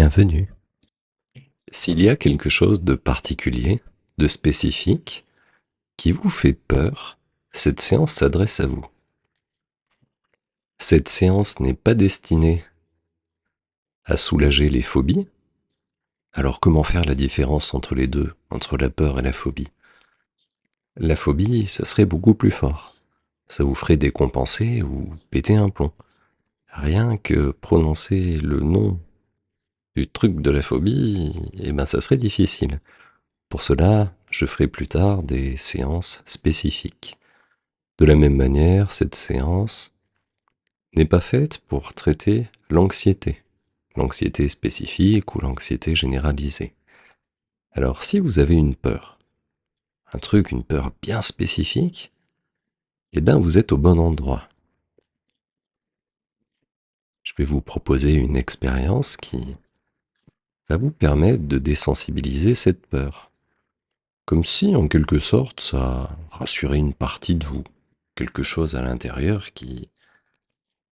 Bienvenue. S'il y a quelque chose de particulier, de spécifique, qui vous fait peur, cette séance s'adresse à vous. Cette séance n'est pas destinée à soulager les phobies. Alors comment faire la différence entre les deux, entre la peur et la phobie? La phobie, ça serait beaucoup plus fort. Ça vous ferait décompenser ou péter un plomb. Rien que prononcer le nom du truc de la phobie, ça serait difficile. Pour cela, je ferai plus tard des séances spécifiques. De la même manière, cette séance n'est pas faite pour traiter l'anxiété spécifique ou l'anxiété généralisée. Alors si vous avez une peur, une peur bien spécifique, vous êtes au bon endroit. Je vais vous proposer une expérience qui va vous permettre de désensibiliser cette peur. Comme si, en quelque sorte, ça rassurait une partie de vous. Quelque chose à l'intérieur qui,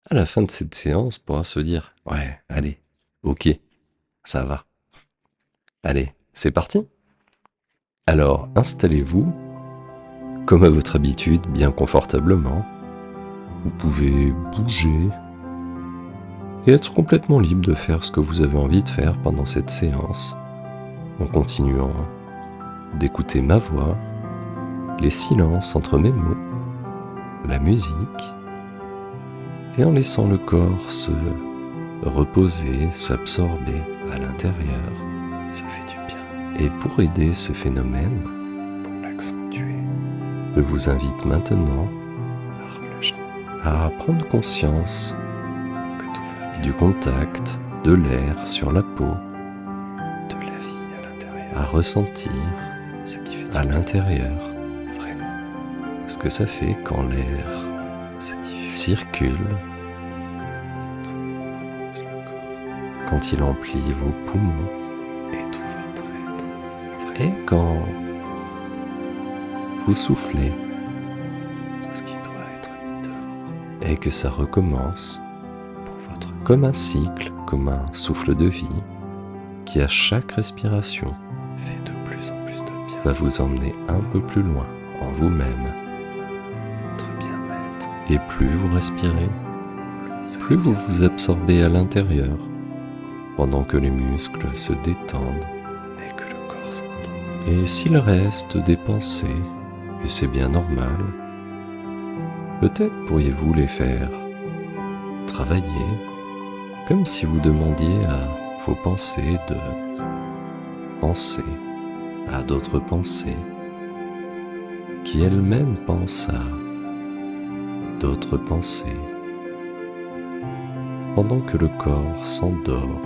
à la fin de cette séance, pourra se dire « Ouais, allez, ok, ça va. Allez, c'est parti !» Alors, installez-vous, comme à votre habitude, bien confortablement. Vous pouvez bouger et être complètement libre de faire ce que vous avez envie de faire pendant cette séance, en continuant d'écouter ma voix, les silences entre mes mots, la musique, et en laissant le corps se reposer, s'absorber à l'intérieur. Ça fait du bien. Et pour aider ce phénomène, pour l'accentuer, je vous invite maintenant à relâcher, à prendre conscience que tout va bien, du contact de l'air sur la peau, de la vie à l'intérieur, à ressentir ce qui fait à l'intérieur, vraiment, ce que ça fait quand l'air circule, quand il emplit vos poumons et tout votre être, et quand vous soufflez tout ce qui doit être mis dehors, et que ça recommence pour votre corps, comme un cycle, comme un souffle de vie qui à chaque respiration fait de plus en plus de bien, va vous emmener un peu plus loin en vous-même, votre bien-être. Et plus vous respirez, plus vous vous absorbez à l'intérieur, pendant que les muscles se détendent et que le corps s'endort. Et s'il reste des pensées, et c'est bien normal, peut-être pourriez-vous les faire travailler, comme si vous demandiez à vos pensées de penser à d'autres pensées, qui elles-mêmes pensent à d'autres pensées, pendant que le corps s'endort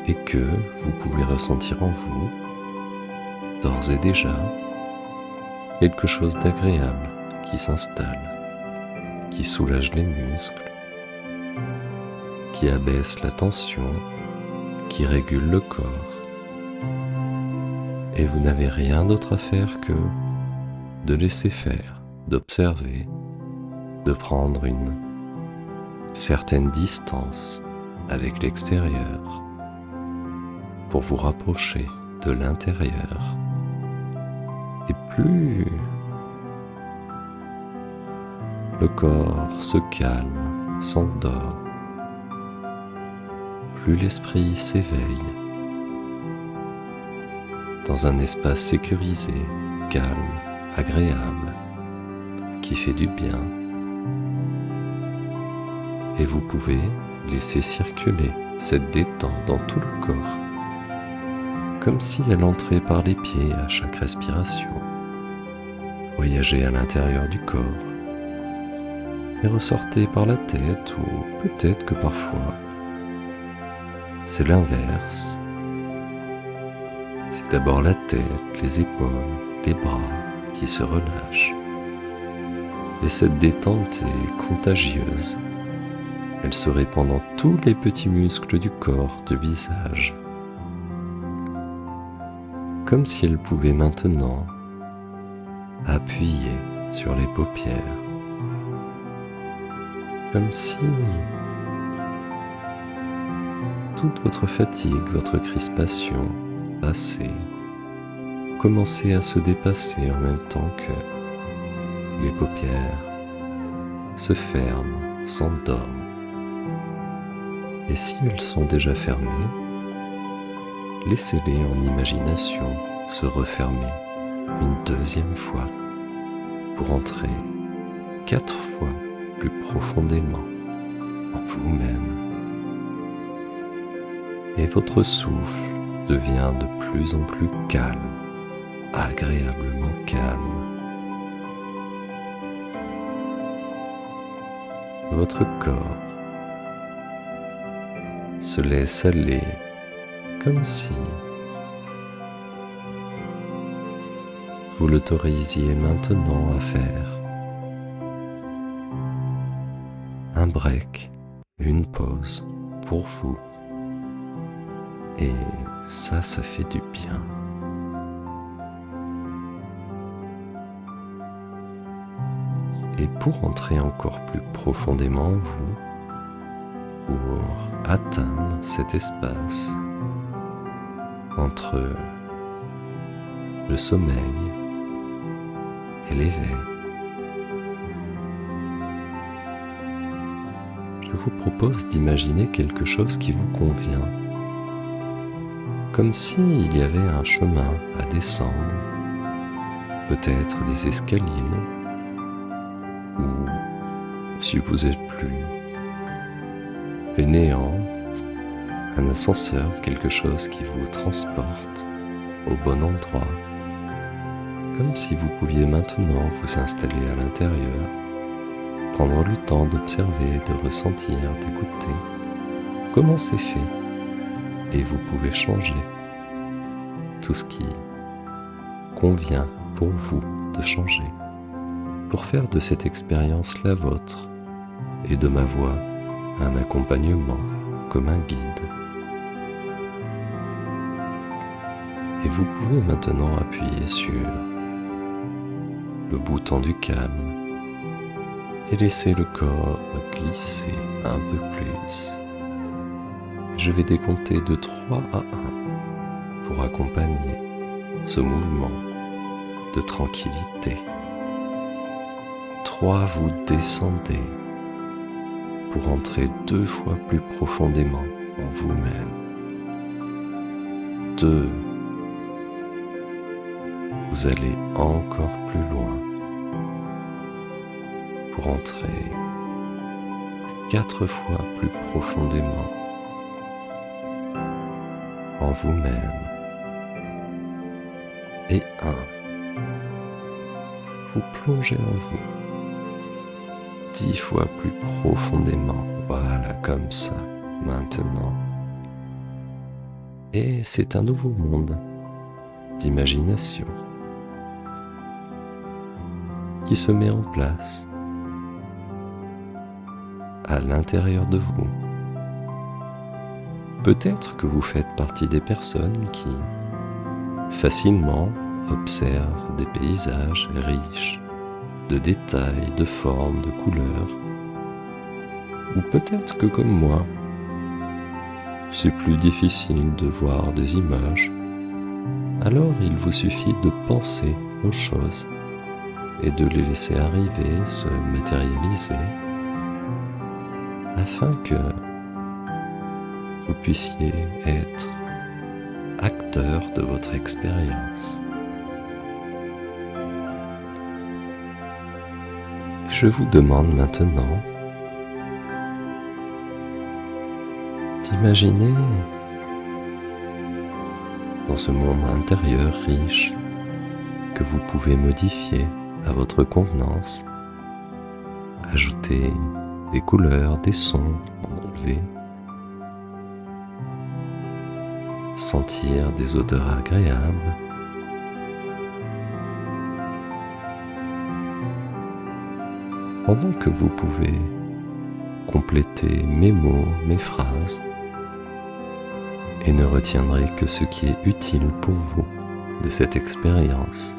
et que vous pouvez ressentir en vous, d'ores et déjà, quelque chose d'agréable qui s'installe, qui soulage les muscles, qui abaisse la tension, qui régule le corps. Et vous n'avez rien d'autre à faire que de laisser faire, d'observer, de prendre une certaine distance avec l'extérieur pour vous rapprocher de l'intérieur. Et plus le corps se calme, s'endort, plus l'esprit s'éveille dans un espace sécurisé, calme, agréable, qui fait du bien. Et vous pouvez laisser circuler cette détente dans tout le corps, comme si elle entrait par les pieds à chaque respiration, voyageait à l'intérieur du corps, et ressortait par la tête, ou peut-être que parfois, c'est l'inverse. C'est d'abord la tête, les épaules, les bras qui se relâchent. Et cette détente est contagieuse. Elle se répand dans tous les petits muscles du corps, du visage. Comme si elle pouvait maintenant appuyer sur les paupières. Comme si toute votre fatigue, votre crispation passer, commencer à se dépasser en même temps que les paupières se ferment, s'endorment. Et si elles sont déjà fermées, laissez-les en imagination se refermer une deuxième fois pour entrer 4 fois plus profondément en vous-même. Et votre souffle devient de plus en plus calme, agréablement calme. Votre corps se laisse aller comme si vous l'autorisiez maintenant à faire un break, une pause pour vous. Et ça fait du bien. Et pour entrer encore plus profondément en vous, pour atteindre cet espace entre le sommeil et l'éveil, je vous propose d'imaginer quelque chose qui vous convient, comme s'il y avait un chemin à descendre, peut-être des escaliers, ou si vous êtes plus fainéant, un ascenseur, quelque chose qui vous transporte au bon endroit, comme si vous pouviez maintenant vous installer à l'intérieur, prendre le temps d'observer, de ressentir, d'écouter comment c'est fait, et vous pouvez changer tout ce qui convient pour vous de changer, pour faire de cette expérience la vôtre et de ma voix un accompagnement comme un guide. Et vous pouvez maintenant appuyer sur le bouton du calme et laisser le corps glisser un peu plus. Je vais décompter de 3 à 1 pour accompagner ce mouvement de tranquillité. 3, vous descendez pour entrer 2 fois plus profondément en vous-même. 2, vous allez encore plus loin pour entrer 4 fois plus profondément en vous-même. Et 1, vous plongez en vous 10 fois plus profondément, voilà, comme ça, maintenant. Et c'est un nouveau monde d'imagination qui se met en place à l'intérieur de vous. Peut-être que vous faites partie des personnes qui facilement observent des paysages riches de détails, de formes, de couleurs. Ou peut-être que comme moi, c'est plus difficile de voir des images. Alors il vous suffit de penser aux choses et de les laisser arriver, se matérialiser, afin que vous puissiez être acteur de votre expérience. Je vous demande maintenant d'imaginer dans ce monde intérieur riche que vous pouvez modifier à votre convenance, ajouter des couleurs, des sons, en enlever, sentir des odeurs agréables, pendant que vous pouvez compléter mes mots, mes phrases, et ne retiendrez que ce qui est utile pour vous de cette expérience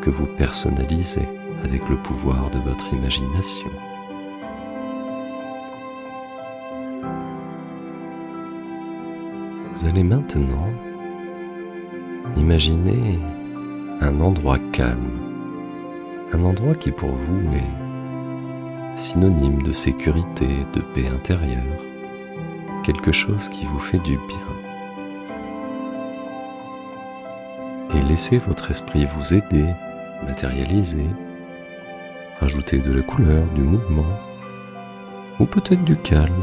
que vous personnalisez avec le pouvoir de votre imagination. Vous allez maintenant imaginer un endroit calme, un endroit qui pour vous est synonyme de sécurité, de paix intérieure, quelque chose qui vous fait du bien. Et laissez votre esprit vous aider, matérialiser, rajouter de la couleur, du mouvement, ou peut-être du calme.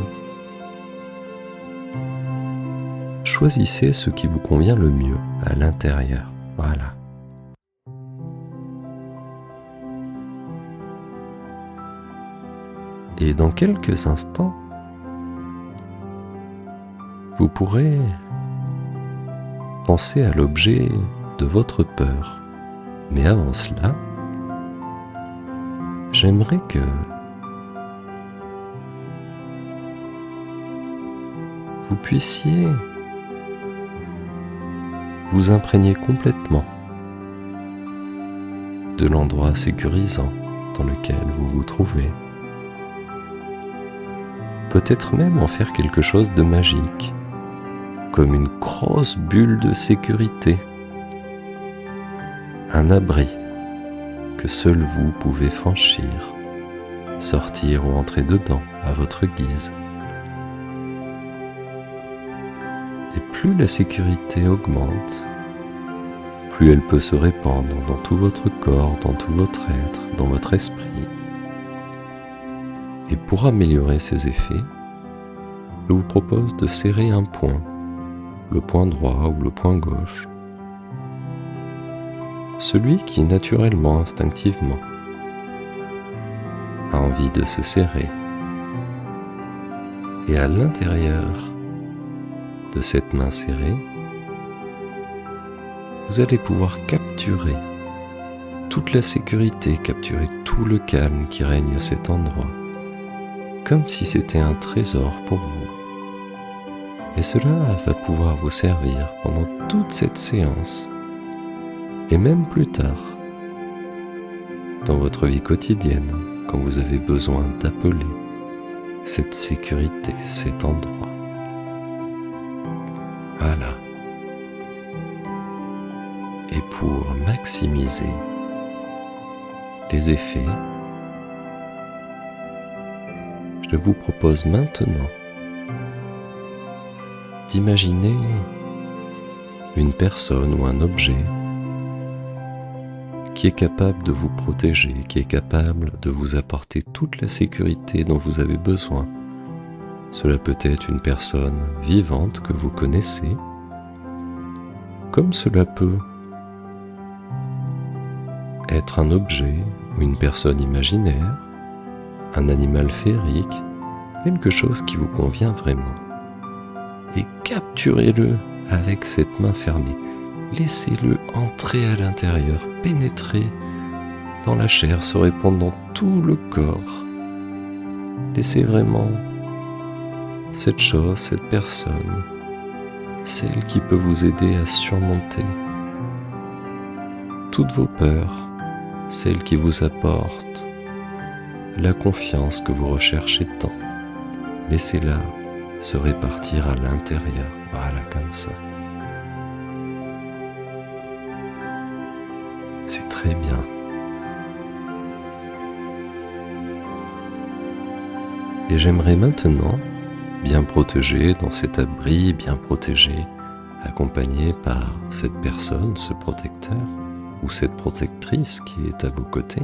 Choisissez ce qui vous convient le mieux à l'intérieur. Voilà. Et dans quelques instants, vous pourrez penser à l'objet de votre peur. Mais avant cela, j'aimerais que vous puissiez vous imprégner complètement de l'endroit sécurisant dans lequel vous vous trouvez. Peut-être même en faire quelque chose de magique, comme une grosse bulle de sécurité, un abri que seul vous pouvez franchir, sortir ou entrer dedans à votre guise. Et plus la sécurité augmente, plus elle peut se répandre dans tout votre corps, dans tout votre être, dans votre esprit. Et pour améliorer ces effets, je vous propose de serrer un point, le point droit ou le point gauche, celui qui naturellement, instinctivement, a envie de se serrer. Et à l'intérieur de cette main serrée, vous allez pouvoir capturer toute la sécurité, capturer tout le calme qui règne à cet endroit, comme si c'était un trésor pour vous. Et cela va pouvoir vous servir pendant toute cette séance, et même plus tard, dans votre vie quotidienne, quand vous avez besoin d'appeler cette sécurité, cet endroit. Voilà. Et pour maximiser les effets, je vous propose maintenant d'imaginer une personne ou un objet qui est capable de vous protéger, qui est capable de vous apporter toute la sécurité dont vous avez besoin. Cela peut être une personne vivante que vous connaissez, comme cela peut être un objet ou une personne imaginaire, un animal féerique, quelque chose qui vous convient vraiment. Et capturez-le avec cette main fermée. Laissez-le entrer à l'intérieur, pénétrer dans la chair, se répandre dans tout le corps. Laissez vraiment cette chose, cette personne, celle qui peut vous aider à surmonter toutes vos peurs, celle qui vous apporte la confiance que vous recherchez tant. Laissez-la se répartir à l'intérieur, voilà, comme ça. C'est très bien. Et j'aimerais maintenant, bien protégé dans cet abri, bien protégé, accompagné par cette personne, ce protecteur, ou cette protectrice qui est à vos côtés,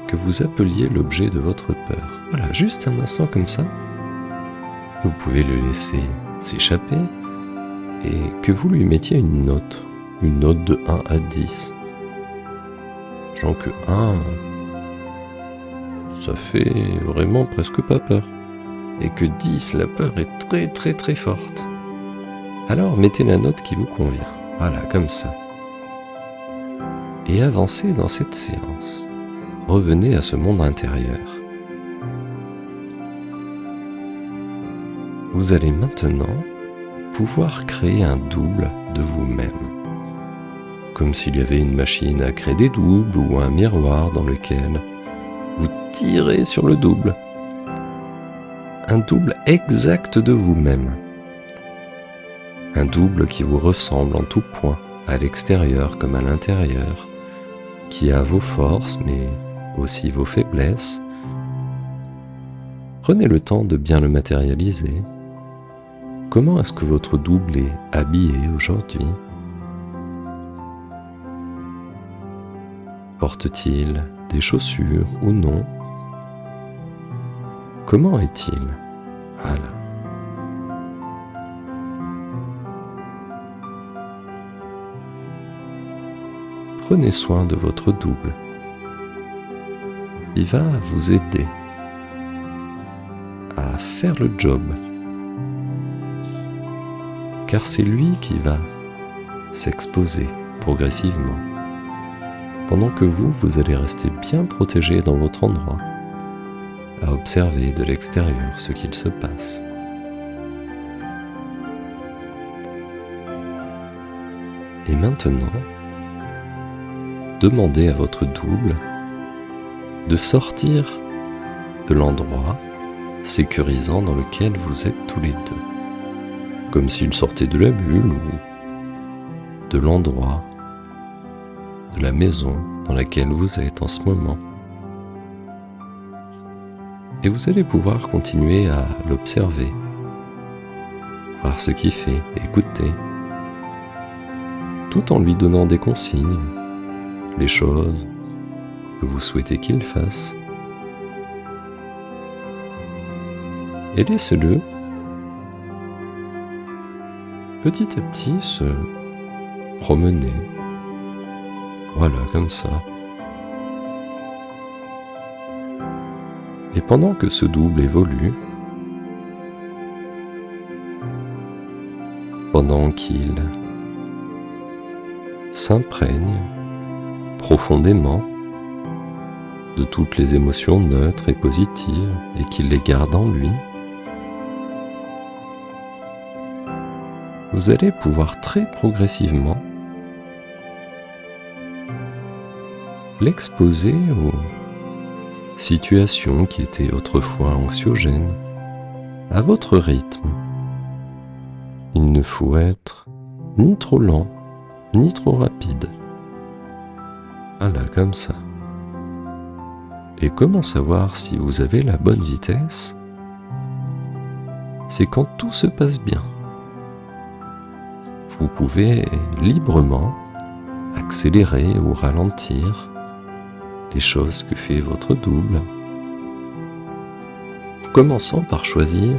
que vous appeliez l'objet de votre peur. Voilà, juste un instant comme ça, vous pouvez le laisser s'échapper et que vous lui mettiez une note de 1 à 10. Genre que 1, ça fait vraiment presque pas peur. Et que 10, la peur est très très très forte. Alors mettez la note qui vous convient. Voilà, comme ça. Et avancez dans cette séance. Revenez à ce monde intérieur. Vous allez maintenant pouvoir créer un double de vous-même. Comme s'il y avait une machine à créer des doubles ou un miroir dans lequel vous tirez sur le double. Un double exact de vous-même. Un double qui vous ressemble en tout point, à l'extérieur comme à l'intérieur, qui a vos forces mais aussi vos faiblesses. Prenez le temps de bien le matérialiser. Comment est-ce que votre double est habillé aujourd'hui? Porte-t-il des chaussures ou non? Comment est-il? Voilà. Prenez soin de votre double. Il va vous aider à faire le job, car c'est lui qui va s'exposer progressivement, pendant que vous allez rester bien protégé dans votre endroit, à observer de l'extérieur ce qu'il se passe. Et maintenant, demandez à votre double de sortir de l'endroit sécurisant dans lequel vous êtes tous les deux, comme s'il sortait de la bulle ou de l'endroit, de la maison dans laquelle vous êtes en ce moment. Et vous allez pouvoir continuer à l'observer, voir ce qu'il fait, écouter, tout en lui donnant des consignes, les choses que vous souhaitez qu'il fasse. Et laissez-le petit à petit se promener. Voilà, comme ça. Et pendant que ce double évolue, pendant qu'il s'imprègne profondément de toutes les émotions neutres et positives et qu'il les garde en lui, vous allez pouvoir très progressivement l'exposer aux situations qui étaient autrefois anxiogènes, à votre rythme. Il ne faut être ni trop lent, ni trop rapide. Voilà, comme ça. Et comment savoir si vous avez la bonne vitesse? C'est quand tout se passe bien. Vous pouvez librement accélérer ou ralentir les choses que fait votre double, en commençant par choisir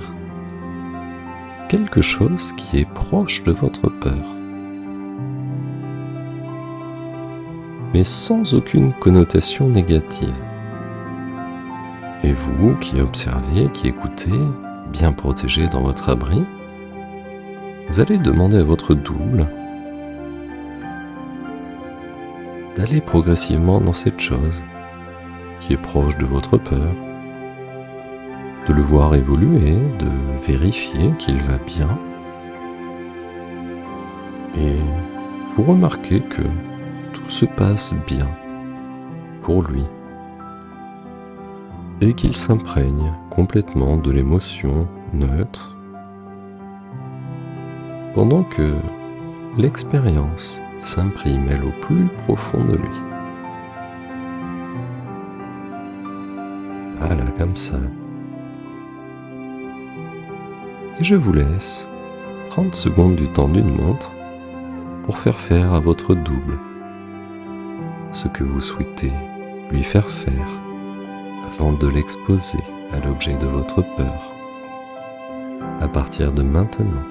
quelque chose qui est proche de votre peur, mais sans aucune connotation négative. Et vous qui observez, qui écoutez, bien protégé dans votre abri, vous allez demander à votre double d'aller progressivement dans cette chose qui est proche de votre peur, de le voir évoluer, de vérifier qu'il va bien. Et vous remarquez que tout se passe bien pour lui et qu'il s'imprègne complètement de l'émotion neutre pendant que l'expérience s'imprime elle au plus profond de lui. Voilà, comme ça. Et je vous laisse 30 secondes du temps d'une montre pour faire à votre double ce que vous souhaitez lui faire faire avant de l'exposer à l'objet de votre peur à partir de maintenant.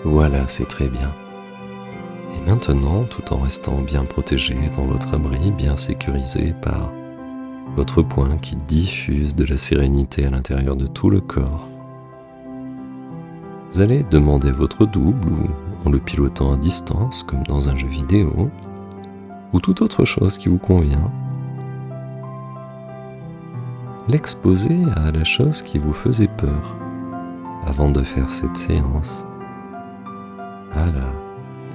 Voilà, c'est très bien. Et maintenant, tout en restant bien protégé dans votre abri, bien sécurisé par votre point qui diffuse de la sérénité à l'intérieur de tout le corps, vous allez demander à votre double, ou en le pilotant à distance, comme dans un jeu vidéo, ou toute autre chose qui vous convient, l'exposer à la chose qui vous faisait peur avant de faire cette séance. Voilà.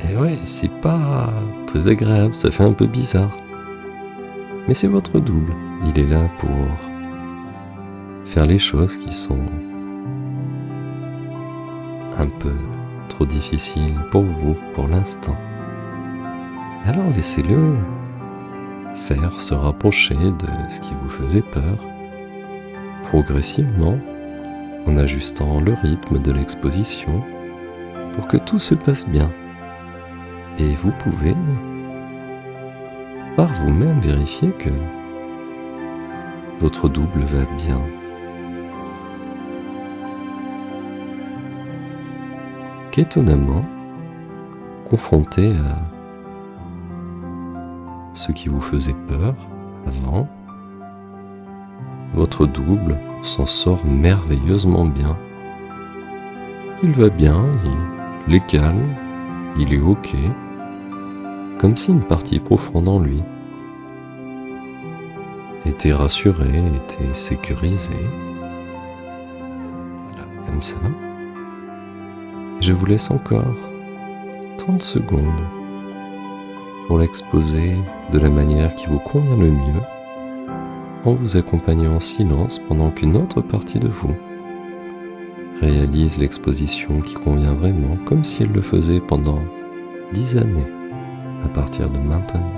Et ouais, c'est pas très agréable, ça fait un peu bizarre. Mais c'est votre double. Il est là pour faire les choses qui sont un peu trop difficiles pour vous pour l'instant. Alors laissez-le faire se rapprocher de ce qui vous faisait peur, progressivement, en ajustant le rythme de l'exposition pour que tout se passe bien. Et vous pouvez, par vous-même, vérifier que votre double va bien. Qu'étonnamment, confronté à ce qui vous faisait peur avant, votre double s'en sort merveilleusement bien. Il va bien, il est calme, il est ok, comme si une partie profonde en lui était rassurée, était sécurisée. Voilà, comme ça. Je vous laisse encore 30 secondes pour l'exposer de la manière qui vous convient le mieux, en vous accompagnant en silence pendant qu'une autre partie de vous réalise l'exposition qui convient vraiment, comme si elle le faisait pendant 10 années à partir de maintenant.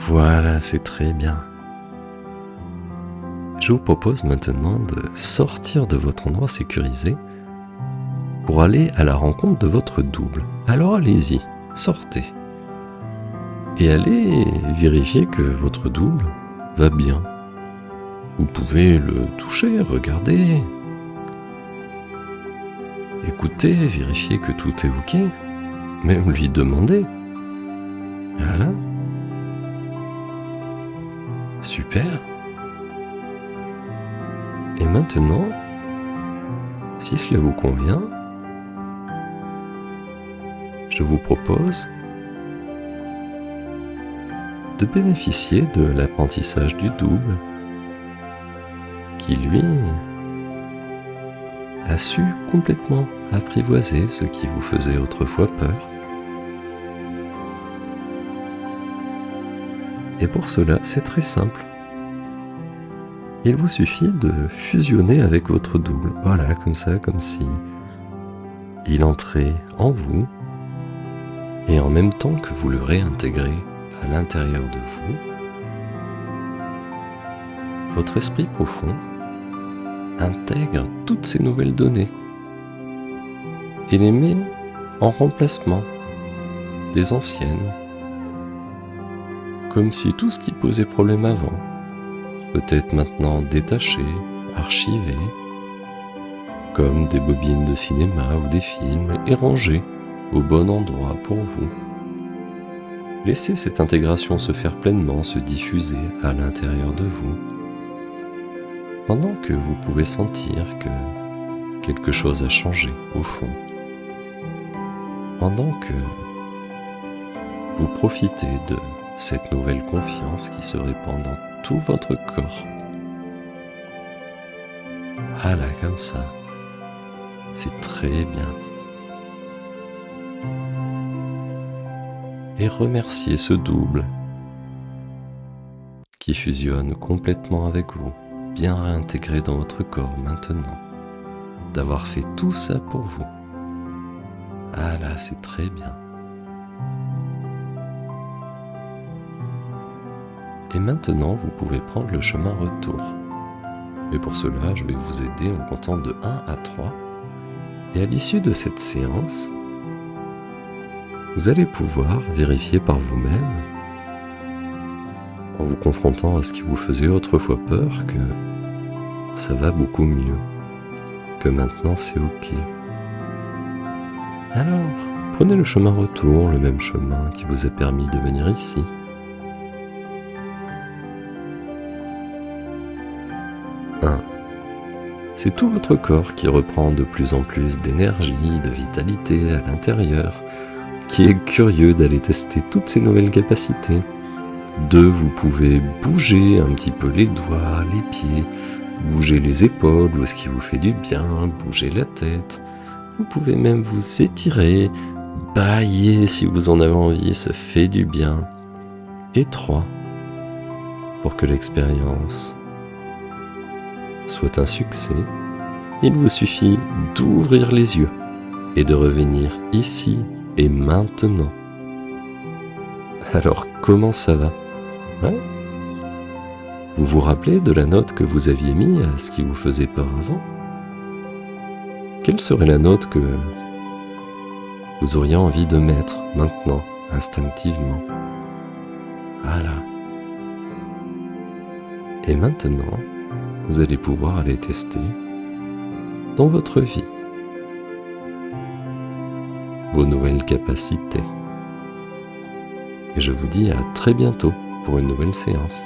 Voilà, c'est très bien. Je vous propose maintenant de sortir de votre endroit sécurisé pour aller à la rencontre de votre double. Alors allez-y, sortez. Et allez vérifier que votre double va bien. Vous pouvez le toucher, regarder, écouter, vérifier que tout est ok, même lui demander. Voilà. Super. Et maintenant, si cela vous convient, je vous propose de bénéficier de l'apprentissage du double qui, lui, a su complètement apprivoiser ce qui vous faisait autrefois peur. Et pour cela, c'est très simple. Il vous suffit de fusionner avec votre double. Voilà, comme ça, comme si il entrait en vous et en même temps que vous le réintégrez à l'intérieur de vous, votre esprit profond intègre toutes ces nouvelles données et les met en remplacement des anciennes, comme si tout ce qui posait problème avant peut être maintenant détaché, archivé, comme des bobines de cinéma ou des films, et rangé au bon endroit pour vous. Laissez cette intégration se faire pleinement, se diffuser à l'intérieur de vous, pendant que vous pouvez sentir que quelque chose a changé au fond, pendant que vous profitez de cette nouvelle confiance qui se répand dans tout votre corps. Voilà, comme ça. C'est très bien. Et remerciez ce double qui fusionne complètement avec vous, bien réintégré dans votre corps maintenant, d'avoir fait tout ça pour vous. Ah là, c'est très bien. Et maintenant, vous pouvez prendre le chemin retour. Et pour cela, je vais vous aider en comptant de 1 à 3. Et à l'issue de cette séance, vous allez pouvoir vérifier par vous-même en vous confrontant à ce qui vous faisait autrefois peur que ça va beaucoup mieux, que maintenant c'est ok. Alors, prenez le chemin retour, le même chemin qui vous a permis de venir ici. C'est tout votre corps qui reprend de plus en plus d'énergie, de vitalité à l'intérieur, qui est curieux d'aller tester toutes ces nouvelles capacités. 2, vous pouvez bouger un petit peu les doigts, les pieds, bouger les épaules où ce qui vous fait du bien, bouger la tête. Vous pouvez même vous étirer, bâiller si vous en avez envie, ça fait du bien. Et 3, pour que l'expérience soit un succès, il vous suffit d'ouvrir les yeux et de revenir ici et maintenant. Alors comment ça va? Ouais? Vous vous rappelez de la note que vous aviez mise à ce qui vous faisait peur avant? Quelle serait la note que vous auriez envie de mettre maintenant, instinctivement? Voilà. Et maintenant, vous allez pouvoir aller tester dans votre vie vos nouvelles capacités. Et je vous dis à très bientôt pour une nouvelle séance.